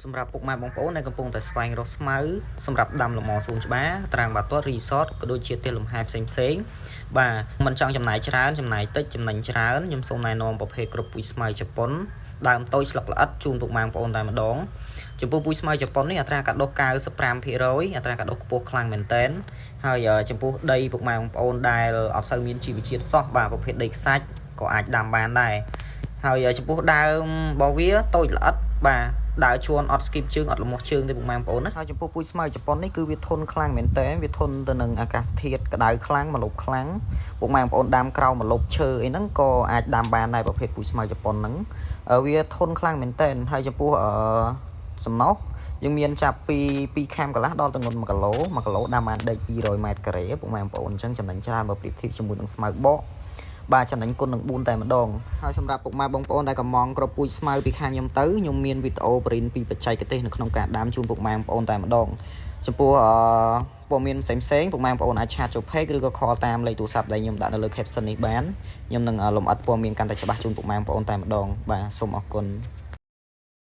សម្រាប់ពុកម៉ែបងប្អូនដែលកំពុងតែស្វែងរកស្មៅសម្រាប់ដាំលំអសួនច្បារត្រាំងបាល់ទាត់រីសតក៏ដូចជាទីលំហែផ្សេងបាទមិនចង់ចំណាយច្រើនចំណាយតិចចំណេញច្រើនខ្ញុំសូមណែនាំប្រភេទគ្រាប់ពូជស្មៅជប៉ុនដើមតូចស្លឹកល្អិតជូនពុកម៉ែបងប្អូនតែម្ដងចំពោះពូជស្មៅជប៉ុននេះអត្រាកាត់ដុះ 95% អត្រាកាត់ដុះខ្ពស់ខ្លាំងមែនទែនហើយចំពោះដីពុកម៉ែបងប្អូនដែលអត់សូវមានជីវជាតិសោះបាទប្រភេទដីខ្សាច់ក៏អាចដាំបានដែរហើយចំពោះដើមរបស់វាតូចល្អិតបាទដើរជួនអត់ skip ជើងអត់លំោះជើងទេពុកម៉ែបងប្អូនណាហើយចំពោះពូជស្មៅជប៉ុននេះគឺវាធន់ខ្លាំងមែនតើវាធន់ទៅនឹងអាកាសធាតុក្តៅខ្លាំងម្លប់ខ្លាំងពុកម៉ែបងប្អូនដាំក្រោមម្លប់ឈើអីហ្នឹងក៏អាចដាំបានដែរប្រភេទពូជស្មៅជប៉ុនហ្នឹងវាធន់ខ្លាំងមែនតើហើយចំពោះសំណោះយើងមានចាប់ពី2ខាំកន្លះដល់ទម្ងន់1គីឡូ1គីឡូដាំបានដី200ម៉ែត្រការ៉េពុកម៉ែបងប្អូនអញ្ចឹងចំណេញច្រើនបើប្រៀបធៀបជាមួយនឹងស្មៅបកបាទចំណេញគុណនឹង4តែម្ដងហើយសម្រាប់ពុកម៉ែបងប្អូនដែលកំងគ្រាប់ពូជស្មៅពីខាងខ្ញុំទៅខ្ញុំមានវីដេអូបរិញ្ញាពីបច្ចេកទេសនៅក្នុងការដាំជូនពុកម៉ែបងប្អូនតែម្ដងចំពោះព័ត៌មានផ្សេងពុកម៉ែបងប្អូនអាចឆាតចូល page ឬក៏ call តាមលេខទូរស័ព្ទដែលខ្ញុំដាក់នៅលើ caption នេះបានខ្ញុំនឹងលម្អិតព័ត៌មានកាន់តែច្បាស់ជូនពុកម៉ែបងប្អូនតែម្ដងបាទសូមអរគុណ